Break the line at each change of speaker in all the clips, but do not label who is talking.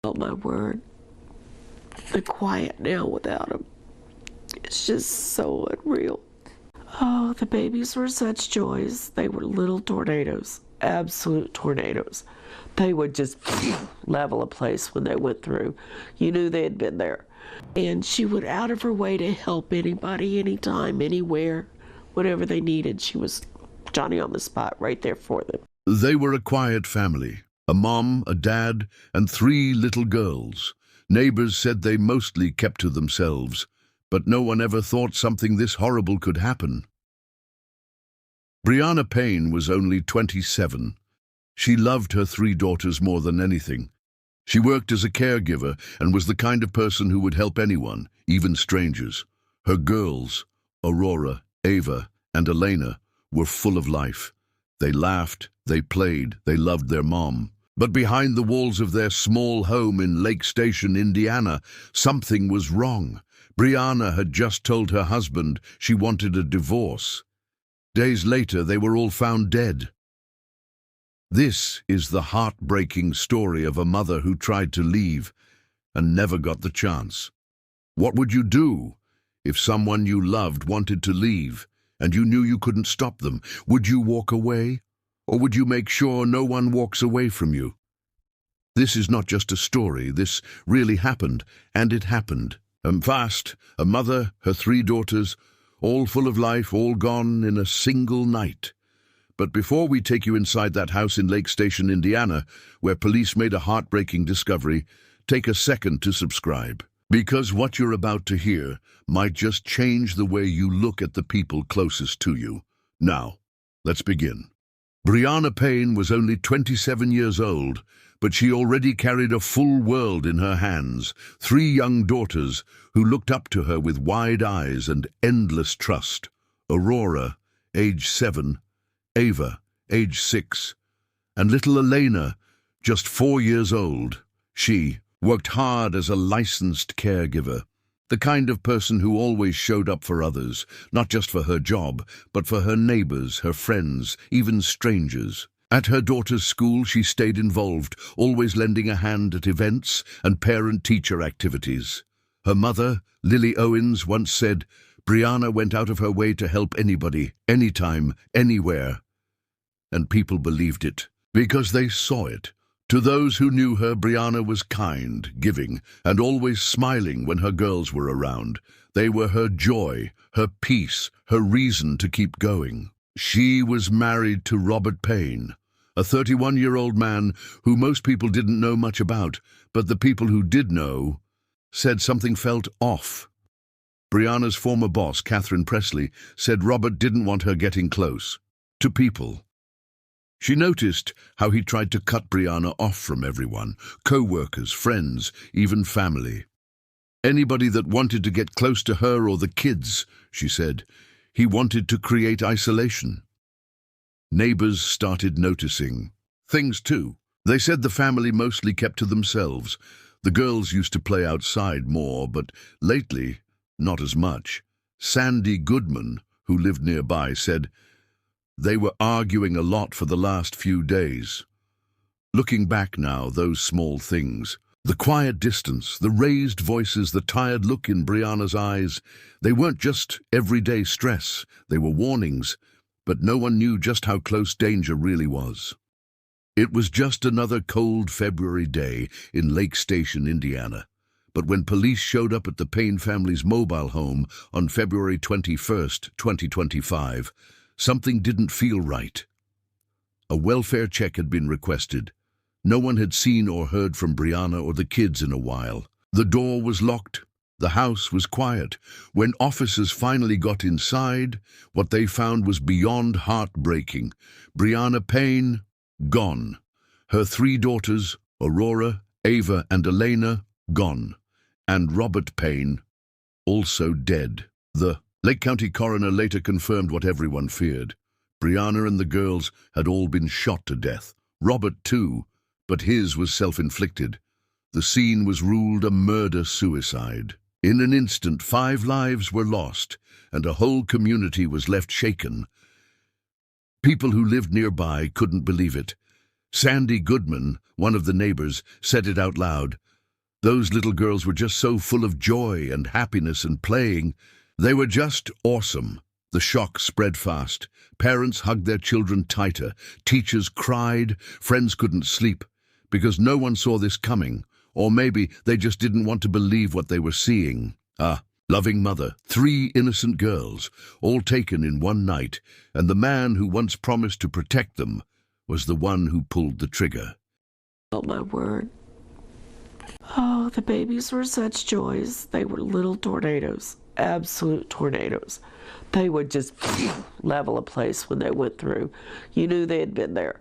Oh my word, the quiet now without him. It's just so unreal. Oh, the babies were such joys. They were little tornadoes, absolute tornadoes. They would just level a place when they went through. You knew they had been there. And she went out of her way to help anybody, anytime, anywhere, whatever they needed. She was Johnny on the spot right there for them.
They were a quiet family, a mom, a dad, and 3 little girls. Neighbors said they mostly kept to themselves, but no one ever thought something this horrible could happen. Briana Payne was only 27. She loved her 3 daughters more than anything. She worked as a caregiver and was the kind of person who would help anyone, even strangers. Her girls, Aurorah, Ava, and Alayna, were full of life. They laughed, they played, they loved their mom. But behind the walls of their small home in Lake Station, Indiana, something was wrong. Briana had just told her husband she wanted a divorce. Days later, they were all found dead. This is the heartbreaking story of a mother who tried to leave and never got the chance. What would you do if someone you loved wanted to leave and you knew you couldn't stop them? Would you walk away, or would you make sure no one walks away from you? This is not just a story. This really happened, and it happened. Fast, a mother, her 3 daughters, all full of life, all gone in a single night. But before we take you inside that house in Lake Station, Indiana, where police made a heartbreaking discovery, take a second to subscribe. Because what you're about to hear might just change the way you look at the people closest to you. Now, let's begin. Briana Payne was only 27 years old, but she already carried a full world in her hands. 3 young daughters who looked up to her with wide eyes and endless trust. Aurorah, age 7, Ava, age 6, and little Alayna, just 4 years old. She worked hard as a licensed caregiver, the kind of person who always showed up for others, not just for her job, but for her neighbors, her friends, even strangers. At her daughter's school, she stayed involved, always lending a hand at events and parent-teacher activities. Her mother, Lily Owens, once said, "Briana went out of her way to help anybody, anytime, anywhere." And people believed it, because they saw it. To those who knew her, Briana was kind, giving, and always smiling when her girls were around. They were her joy, her peace, her reason to keep going. She was married to Robert Payne, a 31-year-old man who most people didn't know much about, but the people who did know said something felt off. Briana's former boss, Catherine Presley, said Robert didn't want her getting close to people. She noticed how he tried to cut Briana off from everyone, co-workers, friends, even family. Anybody that wanted to get close to her or the kids, she said. He wanted to create isolation. Neighbors started noticing things too. They said the family mostly kept to themselves. The girls used to play outside more, but lately, not as much. Sandy Goodman, who lived nearby, said they were arguing a lot for the last few days. Looking back now, those small things, the quiet distance, the raised voices, the tired look in Briana's eyes, they weren't just everyday stress, they were warnings, but no one knew just how close danger really was. It was just another cold February day in Lake Station, Indiana. But when police showed up at the Payne family's mobile home on February 21st, 2025, something didn't feel right. A welfare check had been requested. No one had seen or heard from Briana or the kids in a while. The door was locked. The house was quiet. When officers finally got inside, what they found was beyond heartbreaking. Briana Payne, gone. Her 3 daughters, Aurorah, Ava, and Alayna, gone. And Robert Payne, also dead. The Lake County coroner later confirmed what everyone feared. Briana and the girls had all been shot to death. Robert too, but his was self-inflicted. The scene was ruled a murder-suicide. In an instant, 5 lives were lost, and a whole community was left shaken. People who lived nearby couldn't believe it. Sandy Goodman, one of the neighbors, said it out loud. Those little girls were just so full of joy and happiness and playing. They were just awesome. The shock spread fast. Parents hugged their children tighter. Teachers cried. Friends couldn't sleep because no one saw this coming. Or maybe they just didn't want to believe what they were seeing. Loving mother, 3 innocent girls, all taken in one night, and the man who once promised to protect them was the one who pulled the trigger.
Oh, my word. Oh, the babies were such joys. They were little tornadoes, absolute tornadoes. They would just level a place when they went through. You knew they had been there.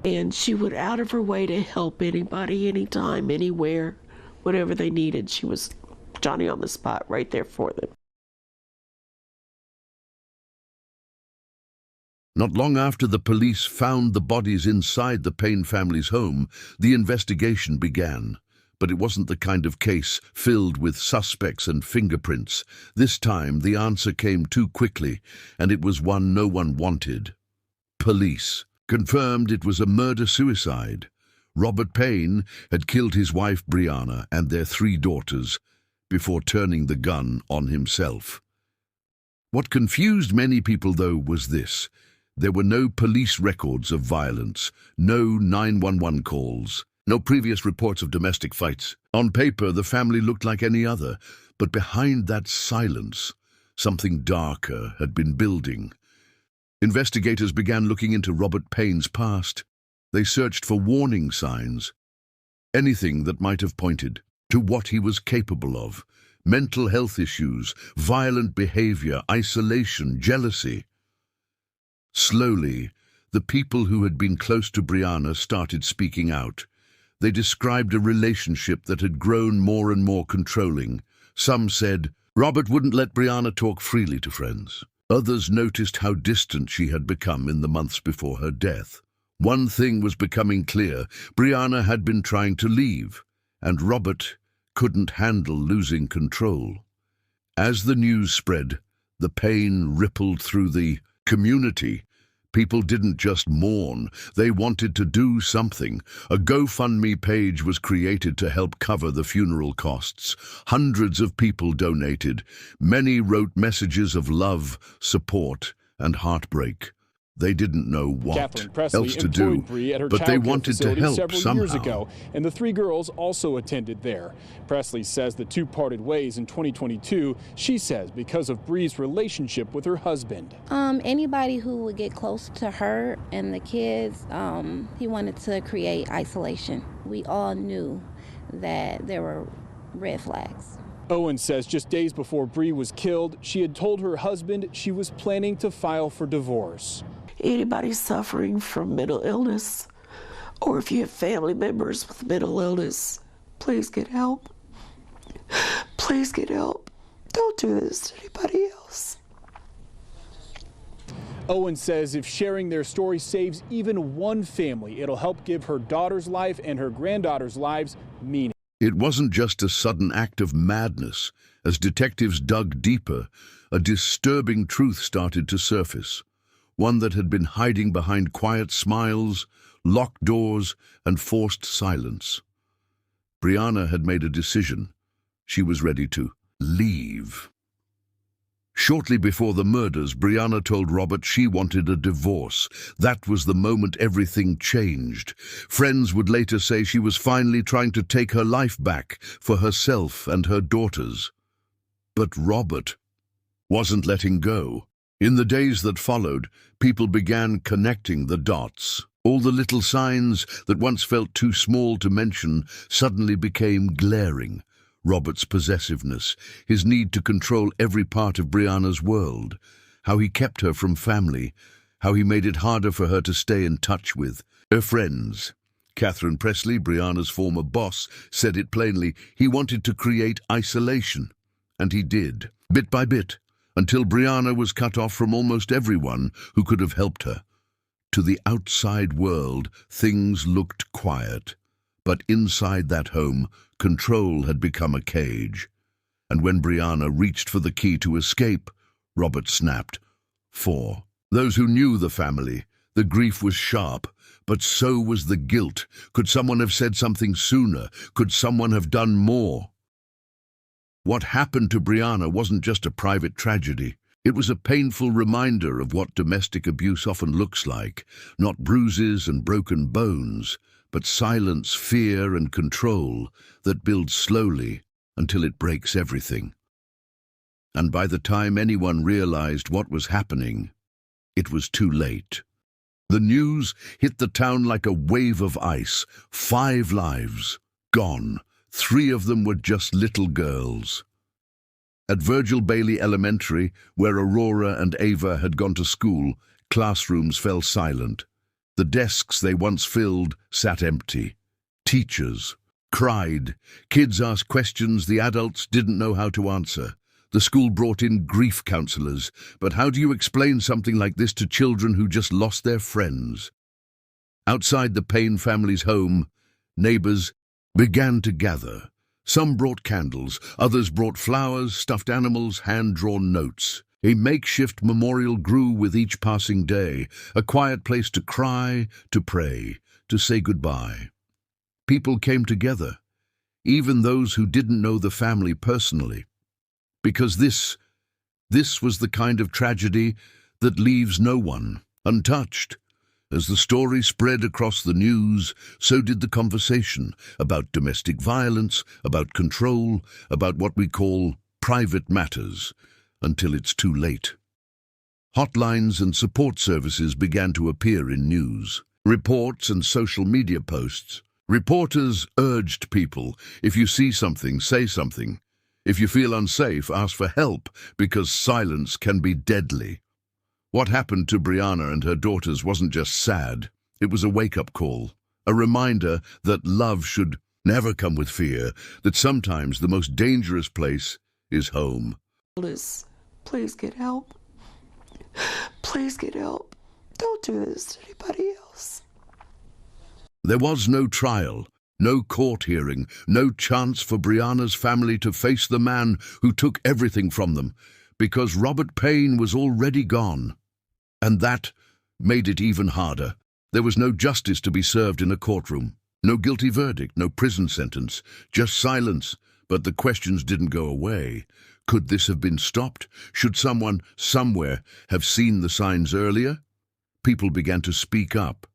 And she went out of her way to help anybody, anytime, anywhere, whatever they needed. She was Johnny on the spot right there for them.
Not long after the police found the bodies inside the Payne family's home, the investigation began. But it wasn't the kind of case filled with suspects and fingerprints. This time, the answer came too quickly, and it was one no one wanted. Police confirmed it was a murder-suicide. Robert Payne had killed his wife Briana and their 3 daughters before turning the gun on himself. What confused many people, though, was this. There were no police records of violence, no 911 calls, no previous reports of domestic fights. On paper, the family looked like any other, but behind that silence, something darker had been building. Investigators began looking into Robert Payne's past. They searched for warning signs, anything that might have pointed to what he was capable of. Mental health issues, violent behavior, isolation, jealousy. Slowly, the people who had been close to Briana started speaking out. They described a relationship that had grown more and more controlling. Some said, Robert wouldn't let Briana talk freely to friends. Others noticed how distant she had become in the months before her death. One thing was becoming clear. Briana had been trying to leave, and Robert couldn't handle losing control. As the news spread, the pain rippled through the community. People didn't just mourn, they wanted to do something. A GoFundMe page was created to help cover the funeral costs. Hundreds of people donated. Many wrote messages of love, support, and heartbreak. They didn't know what else to do, but they wanted to help
several years
somehow.
ago, and the 3 girls also attended there. Presley says the 2 parted ways in 2022, she says, because of Bree's relationship with her husband.
Anybody who would get close to her and the kids, he wanted to create isolation. We all knew that there were red flags.
Owen says just days before Bree was killed, she had told her husband she was planning to file for divorce.
Anybody suffering from mental illness, or if you have family members with mental illness, please get help. Please get help. Don't do this to anybody else.
Owen says if sharing their story saves even one family, it'll help give her daughter's life and her granddaughter's lives meaning.
It wasn't just a sudden act of madness. As detectives dug deeper, a disturbing truth started to surface. One that had been hiding behind quiet smiles, locked doors, and forced silence. Briana had made a decision. She was ready to leave. Shortly before the murders, Briana told Robert she wanted a divorce. That was the moment everything changed. Friends would later say she was finally trying to take her life back for herself and her daughters. But Robert wasn't letting go. In the days that followed, people began connecting the dots. All the little signs that once felt too small to mention suddenly became glaring. Robert's possessiveness, his need to control every part of Briana's world, how he kept her from family, how he made it harder for her to stay in touch with her friends. Catherine Presley, Briana's former boss, said it plainly. He wanted to create isolation, and he did, bit by bit, until Briana was cut off from almost everyone who could have helped her. To the outside world, things looked quiet. But inside that home, control had become a cage. And when Briana reached for the key to escape, Robert snapped. For those who knew the family, the grief was sharp, But so was the guilt. Could someone have said something sooner? Could someone have done more? What happened to Briana wasn't just a private tragedy. It was a painful reminder of what domestic abuse often looks like. Not bruises and broken bones, but silence, fear, and control that builds slowly until it breaks everything. And by the time anyone realized what was happening, it was too late. The news hit the town like a wave of ice. 5 lives gone. 3 of them were just little girls. At Virgil Bailey Elementary, where Aurorah and Ava had gone to school, classrooms fell silent. The desks they once filled sat empty. Teachers cried. Kids asked questions the adults didn't know how to answer. The school brought in grief counselors, but how do you explain something like this to children who just lost their friends? Outside the Payne family's home, neighbors began to gather. Some brought candles, others brought flowers, stuffed animals, hand-drawn notes. A makeshift memorial grew with each passing day, a quiet place to cry, to pray, to say goodbye. People came together, even those who didn't know the family personally, because this was the kind of tragedy that leaves no one untouched. As the story spread across the news, so did the conversation about domestic violence, about control, about what we call private matters, until it's too late. Hotlines and support services began to appear in news, reports and social media posts. Reporters urged people, if you see something, say something. If you feel unsafe, ask for help, because silence can be deadly. What happened to Briana and her daughters wasn't just sad, it was a wake-up call, a reminder that love should never come with fear, that sometimes the most dangerous place is home.
Please get help. Please get help. Don't do this to anybody else.
There was no trial, no court hearing, no chance for Briana's family to face the man who took everything from them, because Robert Payne was already gone. And that made it even harder. There was no justice to be served in a courtroom, no guilty verdict, no prison sentence, just silence. But the questions didn't go away. Could this have been stopped? Should someone, somewhere, have seen the signs earlier? People began to speak up.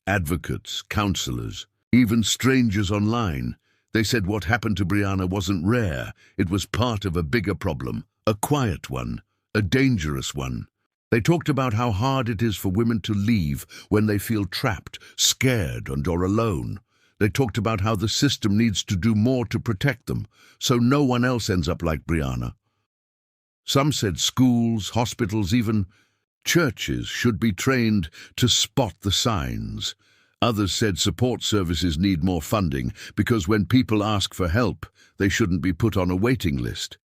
Advocates, counselors, even strangers online. They said what happened to Briana wasn't rare. It was part of a bigger problem, a quiet one, a dangerous one. They talked about how hard it is for women to leave when they feel trapped, scared, or alone. They talked about how the system needs to do more to protect them, so no one else ends up like Briana. Some said schools, hospitals, even churches should be trained to spot the signs. Others said support services need more funding because when people ask for help, they shouldn't be put on a waiting list.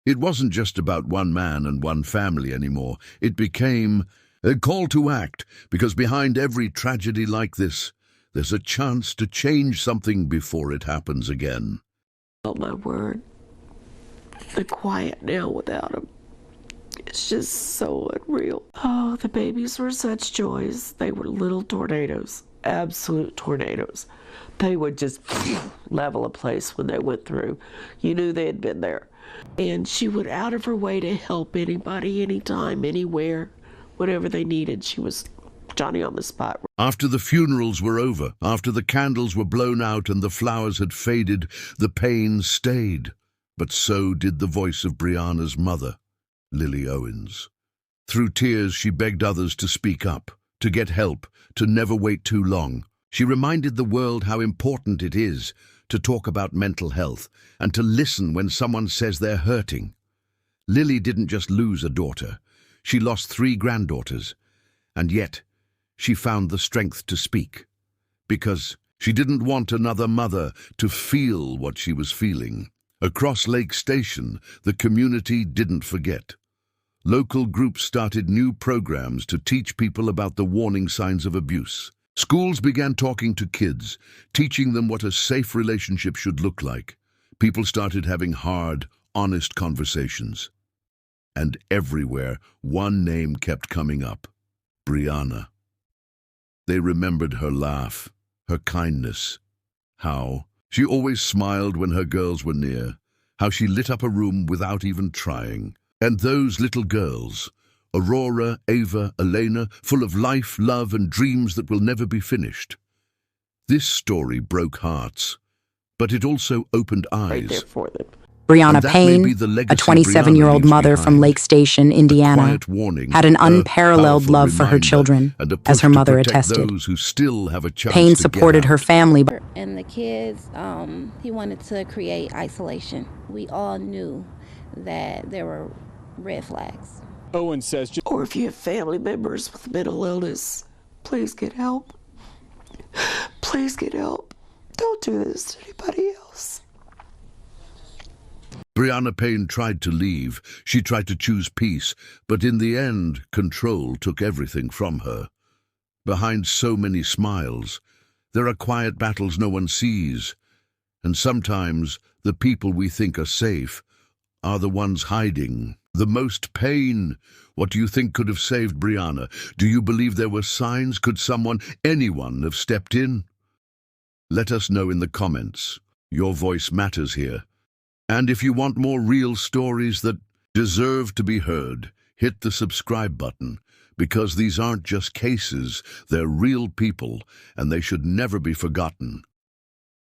It wasn't just about one man and one family anymore. It became a call to act, because behind every tragedy like this, there's a chance to change something before it happens again.
Oh, my word. The quiet now without him. It's just so unreal. Oh, the babies were such joys. They were little tornadoes, absolute tornadoes. They would just level a place when they went through. You knew they had been there. And she went out of her way to help anybody, anytime, anywhere, whatever they needed. She was Johnny on the spot.
After the funerals were over, after the candles were blown out and the flowers had faded, the pain stayed. But so did the voice of Briana's mother, Lily Owens. Through tears, she begged others to speak up, to get help, to never wait too long. She reminded the world how important it is to talk about mental health and to listen when someone says they're hurting. Lily didn't just lose a daughter. She lost 3 granddaughters. And yet, she found the strength to speak, because she didn't want another mother to feel what she was feeling. Across Lake Station, the community didn't forget. Local groups started new programs to teach people about the warning signs of abuse. Schools began talking to kids, teaching them what a safe relationship should look like. People started having hard, honest conversations. And everywhere, one name kept coming up: Briana. They remembered her laugh, her kindness, how she always smiled when her girls were near, how she lit up a room without even trying. And those little girls, Aurorah, Ava, Alayna, full of life, love, and dreams that will never be finished. This story broke hearts, but it also opened
Right there
eyes.
for them.
Briana
And that may be
Payne,
the
a
legacy
27-year-old
Briana
mother
leaves
from
behind.
Lake Station, Indiana,
Quiet warning,
had an
a
unparalleled
powerful
love for her
reminder,
children,
and a
as her
push to
mother
protect
attested.
those who still have a chance
Payne
to
supported
get
her
out.
family.
And the kids, he wanted to create isolation. We all knew that there were red flags.
Owen says
Or if you have family members with mental illness, please get help. Please get help. Don't do this to anybody else.
Briana Payne tried to leave. She tried to choose peace, but in the end, control took everything from her. Behind so many smiles, there are quiet battles no one sees. And sometimes, the people we think are safe are the ones hiding the most pain. What do you think could have saved Briana? Do you believe there were signs? Could someone, anyone, have stepped in? Let us know in the comments. Your voice matters here. And if you want more real stories that deserve to be heard, hit the subscribe button, because these aren't just cases, they're real people, and they should never be forgotten.